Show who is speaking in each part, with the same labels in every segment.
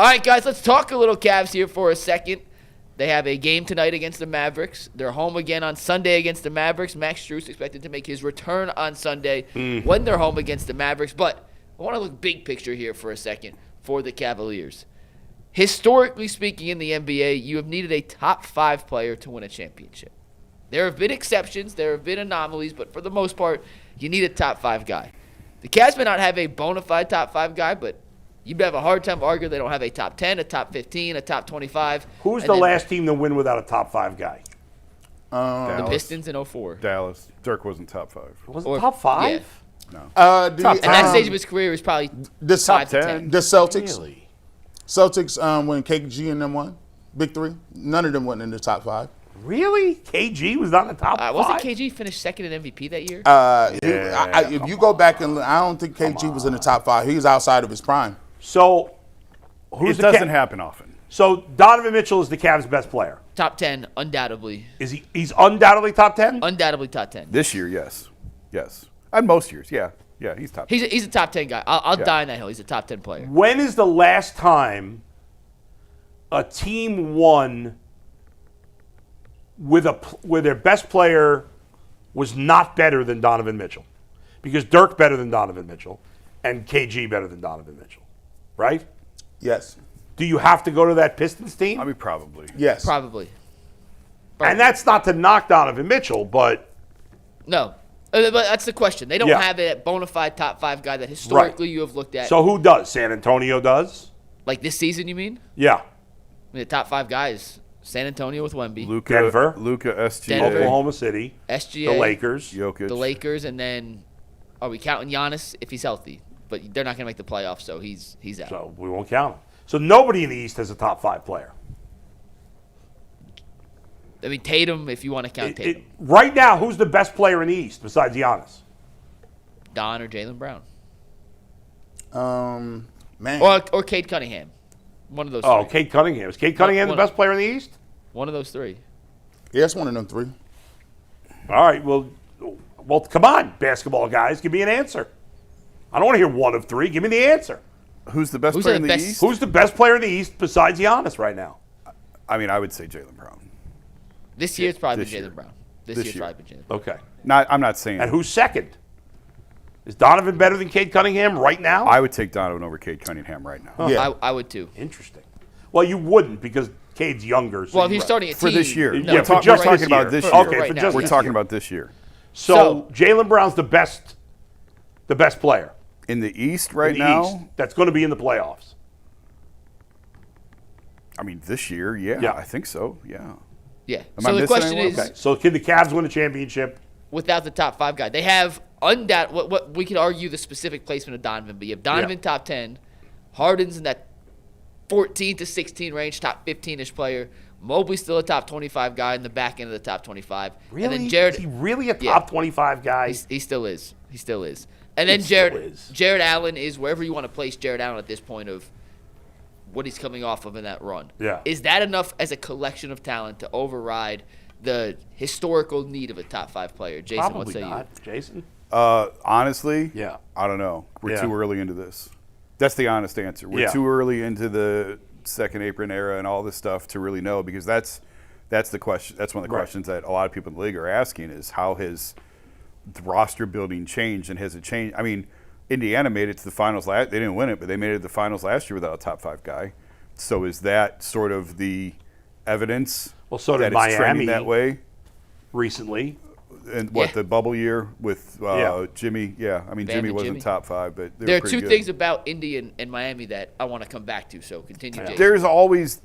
Speaker 1: All right, guys, let's talk a little Cavs here for a second. They have a game tonight against the Mavericks. They're home again on Sunday against the Mavericks. Max Strus expected to make his return on Sunday when they're home against the Mavericks. But I want to look big picture here for a second for the Cavaliers. Historically speaking in the NBA, you have needed a top 5 player to win a championship. There have been exceptions. There have been anomalies. But for the most part, you need a top 5 guy. The Cavs may not have a bona fide top 5 guy, but you'd have a hard time arguing they don't have a top 10, a top 15, a top 25.
Speaker 2: Who's the last team to win without a top 5 guy?
Speaker 1: The Pistons in 04.
Speaker 3: Dallas. Dirk wasn't top 5.
Speaker 2: Was it top 5?
Speaker 1: Yeah.
Speaker 3: No.
Speaker 1: At that stage of his career, he was probably
Speaker 4: the
Speaker 1: 5 to 10.
Speaker 4: The Celtics.
Speaker 2: Really?
Speaker 4: Celtics, when KG and them won, Big 3, none of them went in the top 5.
Speaker 2: Really? KG was not in the top 5?
Speaker 1: Wasn't KG finished second in MVP that year?
Speaker 4: If you go back and I don't think KG was in the top 5. He was outside of his prime.
Speaker 2: So,
Speaker 3: It doesn't happen often.
Speaker 2: So, Donovan Mitchell is the Cavs' best player.
Speaker 1: Top 10, undoubtedly.
Speaker 2: He's undoubtedly top 10?
Speaker 1: Undoubtedly top 10.
Speaker 3: This year, yes. Yes. And most years, yeah. Yeah, he's top 10.
Speaker 1: He's a top 10 guy. I'll die on that hill. He's a top 10 player.
Speaker 2: When is the last time a team won where their best player was not better than Donovan Mitchell? Because Dirk better than Donovan Mitchell and KG better than Donovan Mitchell, right?
Speaker 4: Yes.
Speaker 2: Do you have to go to that Pistons team?
Speaker 3: I mean, probably.
Speaker 4: Yes.
Speaker 1: Probably.
Speaker 2: And that's not to knock Donovan Mitchell, but
Speaker 1: No. But that's the question. They don't have a bona fide top 5 guy that historically you have looked at.
Speaker 2: So who does? San Antonio does?
Speaker 1: Like this season, you mean?
Speaker 2: Yeah.
Speaker 1: I mean, the top 5 guys: San Antonio with Wemby,
Speaker 2: Denver.
Speaker 3: Luka, SGA.
Speaker 1: Denver.
Speaker 2: Oklahoma City.
Speaker 1: SGA,
Speaker 2: The Lakers.
Speaker 3: Jokic.
Speaker 1: the Lakers, and then are we counting Giannis if he's healthy? But they're not going to make the playoffs, so he's out.
Speaker 2: So we won't count him. So nobody in the East has a top 5 player.
Speaker 1: I mean, Tatum, if you want to count Tatum.
Speaker 2: Right now, who's the best player in the East besides Giannis?
Speaker 1: Don or Jaylen Brown.
Speaker 4: Man.
Speaker 1: Or Cade Cunningham. One of those
Speaker 2: Oh,
Speaker 1: three.
Speaker 2: Cade Cunningham. Is Cade Cunningham the best player in the East?
Speaker 1: One of those 3.
Speaker 4: Yeah, it's one of them 3.
Speaker 2: All right, well, come on, basketball guys. Give me an answer. I don't want to hear one of 3. Give me the answer.
Speaker 3: Who's the best
Speaker 1: Who's
Speaker 3: player
Speaker 1: the
Speaker 3: in the
Speaker 1: best-
Speaker 3: East?
Speaker 2: Who's the best player in the East besides Giannis right now?
Speaker 3: I mean, I would say Jaylen Brown.
Speaker 1: This year it's probably
Speaker 3: This
Speaker 1: been
Speaker 3: year.
Speaker 1: Jaylen Brown. This
Speaker 3: This
Speaker 1: year's
Speaker 3: year.
Speaker 1: probably been Jaylen Brown.
Speaker 2: Okay.
Speaker 3: I'm not saying.
Speaker 2: And who's second? Is Donovan better than Cade Cunningham right now?
Speaker 3: I would take Donovan over Cade Cunningham right now.
Speaker 4: Yeah.
Speaker 1: I would too.
Speaker 2: Interesting. Well, you wouldn't because Cade's younger. So
Speaker 1: Well, if he's starting a
Speaker 3: For
Speaker 1: team.
Speaker 3: this year.
Speaker 2: Yeah,
Speaker 3: we're,
Speaker 2: for
Speaker 3: we're
Speaker 2: just
Speaker 3: talking
Speaker 2: this
Speaker 3: about
Speaker 2: year.
Speaker 3: this
Speaker 2: For-
Speaker 3: year.
Speaker 2: okay,
Speaker 1: right
Speaker 2: for
Speaker 1: now,
Speaker 2: just
Speaker 3: We're
Speaker 2: this
Speaker 3: talking
Speaker 2: year.
Speaker 3: about this year.
Speaker 2: So Jaylen Brown's the best player
Speaker 3: In the East right
Speaker 2: in the
Speaker 3: now,
Speaker 2: East that's going to be in the playoffs.
Speaker 3: I mean, this year, yeah,
Speaker 2: Yeah.
Speaker 3: I think so, yeah.
Speaker 1: Yeah.
Speaker 3: Am
Speaker 1: So
Speaker 3: I
Speaker 1: the
Speaker 3: missing
Speaker 1: question
Speaker 3: anyone?
Speaker 1: is,
Speaker 2: Okay. So can the Cavs win a championship?
Speaker 1: without the top 5 guy, they have what we could argue the specific placement of Donovan, but you have Donovan top 10, Harden's in that 14 to 16 range, top 15-ish player. Mobley's still a top 25 guy in the back end of the top 25.
Speaker 2: Really?
Speaker 1: And then Jared,
Speaker 2: Is he really a top 25 guy?
Speaker 1: he still is. He still is. And then
Speaker 2: He still is.
Speaker 1: Jarrett Allen is wherever you want to place Jarrett Allen at this point of what he's coming off of in that run.
Speaker 2: Yeah.
Speaker 1: Is that enough as a collection of talent to override the historical need of a top 5 player? Jason, what
Speaker 2: Probably
Speaker 1: say
Speaker 2: not. Jason?
Speaker 3: Honestly,
Speaker 2: Yeah.
Speaker 3: I don't know. We're
Speaker 2: Yeah.
Speaker 3: too early into this. That's the honest answer. We're
Speaker 2: Yeah.
Speaker 3: too early into the second apron era and all this stuff to really know, because that's the question. That's one of the
Speaker 2: Right.
Speaker 3: questions that a lot of people in the league are asking is how has the roster building changed, and has it changed? I mean, Indiana made it to the finals last. They didn't win it, but they made it to the finals last year without a top 5 guy. So is that sort of the evidence
Speaker 2: Well, so
Speaker 3: that
Speaker 2: did
Speaker 3: it's trending
Speaker 2: Miami
Speaker 3: that way?
Speaker 2: recently.
Speaker 3: And
Speaker 1: Yeah.
Speaker 3: the bubble year with
Speaker 2: Yeah.
Speaker 3: Jimmy? Yeah, I mean,
Speaker 1: Bam
Speaker 3: Jimmy
Speaker 1: and
Speaker 3: wasn't
Speaker 1: Jimmy.
Speaker 3: top 5, but they
Speaker 1: There
Speaker 3: were
Speaker 1: are
Speaker 3: pretty
Speaker 1: 2
Speaker 3: good.
Speaker 1: things about Indy and Miami that I want to come back to, so continue, Jason.
Speaker 3: There's always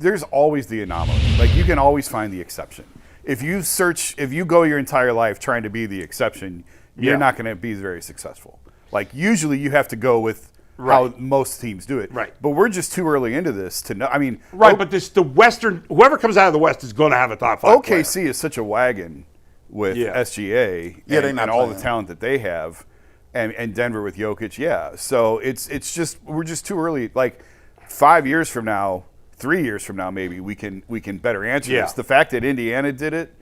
Speaker 3: the anomaly. Like, you can always find the exception. If you go your entire life trying to be the exception, you're
Speaker 2: Yeah.
Speaker 3: not going to be very successful. Like, usually you have to go with how most teams do it.
Speaker 2: Right.
Speaker 3: But we're just too early into this to know. I mean,
Speaker 2: Right, but the Western, whoever comes out of the West is going to have a top 5 player.
Speaker 3: OKC is such a wagon with
Speaker 2: Yeah.
Speaker 3: SGA
Speaker 4: Yeah, they're
Speaker 3: and
Speaker 4: not
Speaker 3: all the
Speaker 4: playing.
Speaker 3: talent that they have, and Denver with Jokic. Yeah, so it's just we're just too early. Like 5 years from now, 3 years from now, maybe we can better answer
Speaker 2: Yeah.
Speaker 3: this. The fact that Indiana did it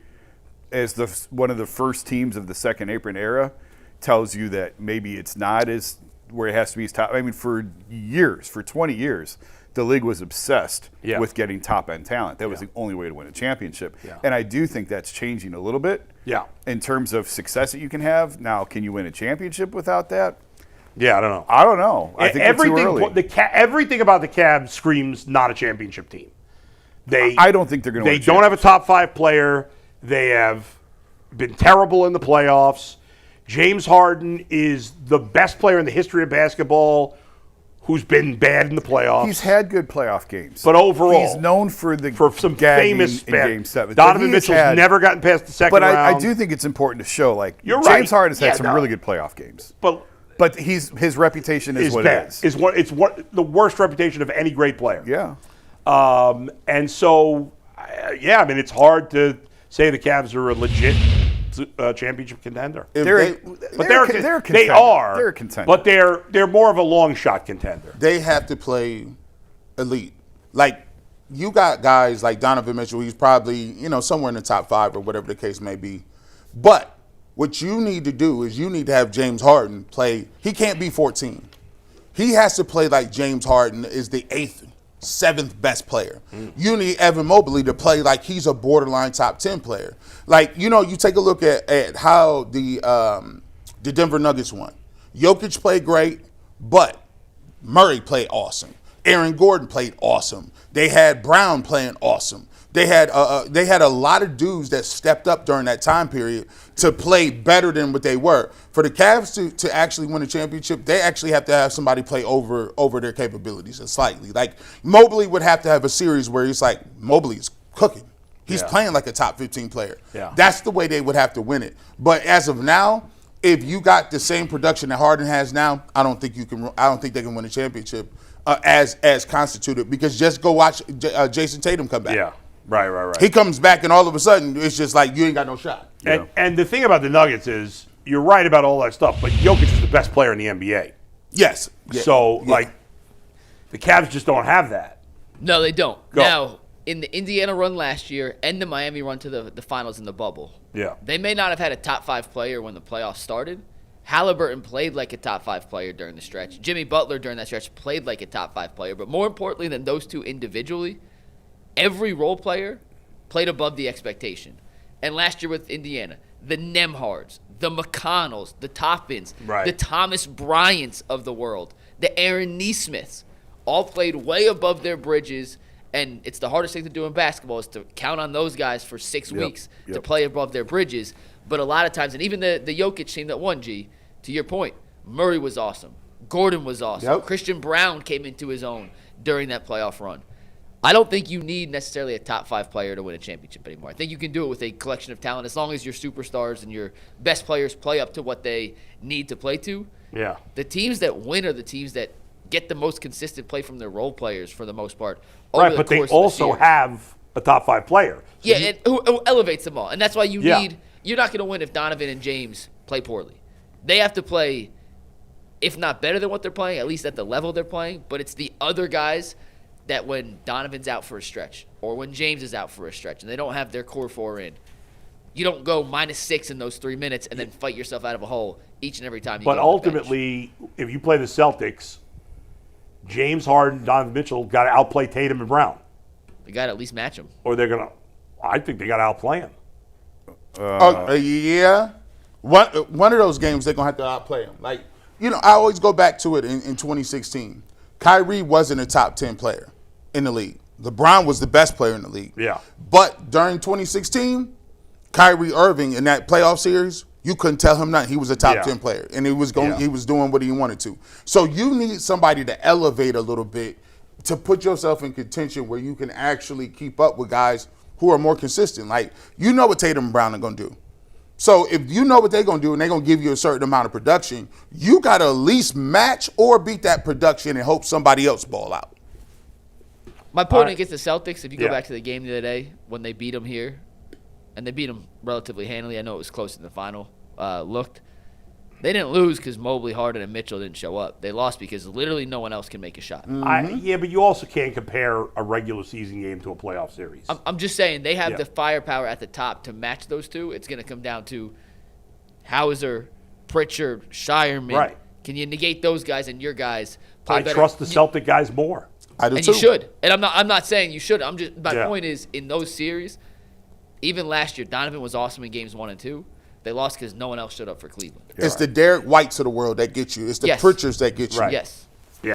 Speaker 3: as one of the first teams of the second apron era tells you that maybe it's not as where it has to be top. I mean, for 20 years, the league was obsessed
Speaker 2: Yeah.
Speaker 3: with getting top-end talent. That was the only way to win a championship.
Speaker 2: Yeah.
Speaker 3: And I do think that's changing a little bit in terms of success that you can have. Now, can you win a championship without that?
Speaker 2: Yeah, I don't know.
Speaker 3: I don't know. I think it's too early.
Speaker 2: Everything about the Cavs screams not a championship team.
Speaker 3: I don't think they're going to win.
Speaker 2: They don't have a top 5 player. They have been terrible in the playoffs. James Harden is the best player in the history of basketball who's been bad in the playoffs.
Speaker 3: He's had good playoff games.
Speaker 2: But overall,
Speaker 3: he's known for
Speaker 2: some
Speaker 3: gagging
Speaker 2: famous
Speaker 3: in Game 7.
Speaker 2: Donovan Mitchell's never gotten past the second round.
Speaker 3: But I do think it's important to show, like,
Speaker 2: You're
Speaker 3: James
Speaker 2: right.
Speaker 3: Harden's had some really good playoff games. But his reputation is what
Speaker 2: bad.
Speaker 3: it is.
Speaker 2: It's the worst reputation of any great player.
Speaker 3: Yeah.
Speaker 2: And so, I mean, it's hard to say the Cavs are a legit championship contender.
Speaker 3: They're a contender.
Speaker 2: They are.
Speaker 3: They're a contender.
Speaker 2: But they're more of a long shot contender.
Speaker 4: They have to play elite. Like, you got guys like Donovan Mitchell, he's probably, somewhere in the top 5 or whatever the case may be. But what you need to do is you need to have James Harden play. He can't be 14. He has to play like James Harden is the 8th, 7th best player. You need Evan Mobley to play like he's a borderline top 10 player. Like, you take a look at how the Denver Nuggets won. Jokic played great, but Murray played awesome. Aaron Gordon played awesome. They had Brown playing awesome. They had a lot of dudes that stepped up during that time period to play better than what they were. For the Cavs to actually win a championship, they actually have to have somebody play over their capabilities slightly. Like, Mobley would have to have a series where it's like, Mobley's cooking. He's playing like a top 15 player.
Speaker 2: Yeah. That's
Speaker 4: the way they would have to win it. But as of now, if you got the same production that Harden has now, I don't think they can win a championship as constituted, because just go watch Jason Tatum come back.
Speaker 2: Yeah. Right.
Speaker 4: He comes back, and all of a sudden, it's just like you ain't got no shot.
Speaker 2: And the thing about the Nuggets is, you're right about all that stuff, but Jokic is the best player in the NBA.
Speaker 4: Yes. Yeah.
Speaker 2: So, the Cavs just don't have that.
Speaker 1: No, they don't.
Speaker 2: Go.
Speaker 1: Now, in the Indiana run last year and the Miami run to the finals in the bubble, they may not have had a top 5 player when the playoffs started. Halliburton played like a top 5 player during the stretch. Jimmy Butler during that stretch played like a top 5 player. But more importantly than those two individually, every role player played above the expectation. And last year with Indiana, the Nemhards, the McConnells, the Toppins, the Thomas Bryants of the world, the Aaron Nesmiths, all played way above their bridges. And it's the hardest thing to do in basketball is to count on those guys for 6 weeks to play above their bridges. But a lot of times, and even the Jokic team that won, G, to your point, Murray was awesome. Gordon was awesome.
Speaker 4: Yep.
Speaker 1: Christian Brown came into his own during that playoff run. I don't think you need necessarily a top 5 player to win a championship anymore. I think you can do it with a collection of talent as long as your superstars and your best players play up to what they need to play to.
Speaker 2: Yeah.
Speaker 1: The teams that win are the teams that get the most consistent play from their role players for the most part.
Speaker 2: Right, but they also have a top 5 player. So
Speaker 1: and who elevates them all. And that's why you need – you're not going to win if Donovan and James play poorly. They have to play, if not better than what they're playing, at least at the level they're playing. But it's the other guys that when Donovan's out for a stretch or when James is out for a stretch and they don't have their core 4 in, you don't go -6 in those 3 minutes and then fight yourself out of a hole each and every time you go. But
Speaker 2: ultimately, if you play the Celtics, James Harden, Donovan Mitchell got to outplay Tatum and Brown.
Speaker 1: They got to at least match them.
Speaker 2: Or they're going to – I think they got to outplay them.
Speaker 4: Yeah. One of those games, they're going to have to outplay them. Like, I always go back to it in 2016. Kyrie wasn't a top 10 player in the league. LeBron was the best player in the league.
Speaker 2: Yeah.
Speaker 4: But during 2016, Kyrie Irving in that playoff series, you couldn't tell him nothing. He was a top 10 player, and he was doing what he wanted to. So you need somebody to elevate a little bit to put yourself in contention where you can actually keep up with guys who are more consistent. Like, you know what Tatum and Brown are going to do. So if you know what they're going to do and they're going to give you a certain amount of production, you got to at least match or beat that production and hope somebody else ball out.
Speaker 1: My point against the Celtics, if you go back to the game the other day when they beat them here, and they beat them relatively handily. I know it was close in the final. They didn't lose because Mobley, Harden, and Mitchell didn't show up. They lost because literally no one else can make a shot.
Speaker 2: But you also can't compare a regular season game to a playoff series.
Speaker 1: I'm just saying they have the firepower at the top to match those two. It's going to come down to Hauser, Pritchard, Shireman.
Speaker 2: Right.
Speaker 1: Can you negate those guys and your guys play better?
Speaker 2: I trust the Celtic guys more.
Speaker 4: I do
Speaker 1: and
Speaker 4: too.
Speaker 1: you should. And I'm not saying you should. My
Speaker 2: Yeah.
Speaker 1: point is, in those series, even last year, Donovan was awesome in games 1 and 2. They lost because no one else showed up for Cleveland.
Speaker 4: It's the Derek Whites of the world that get you. It's the
Speaker 1: Yes.
Speaker 4: Pritchards that get you.
Speaker 2: Right.
Speaker 1: Yes.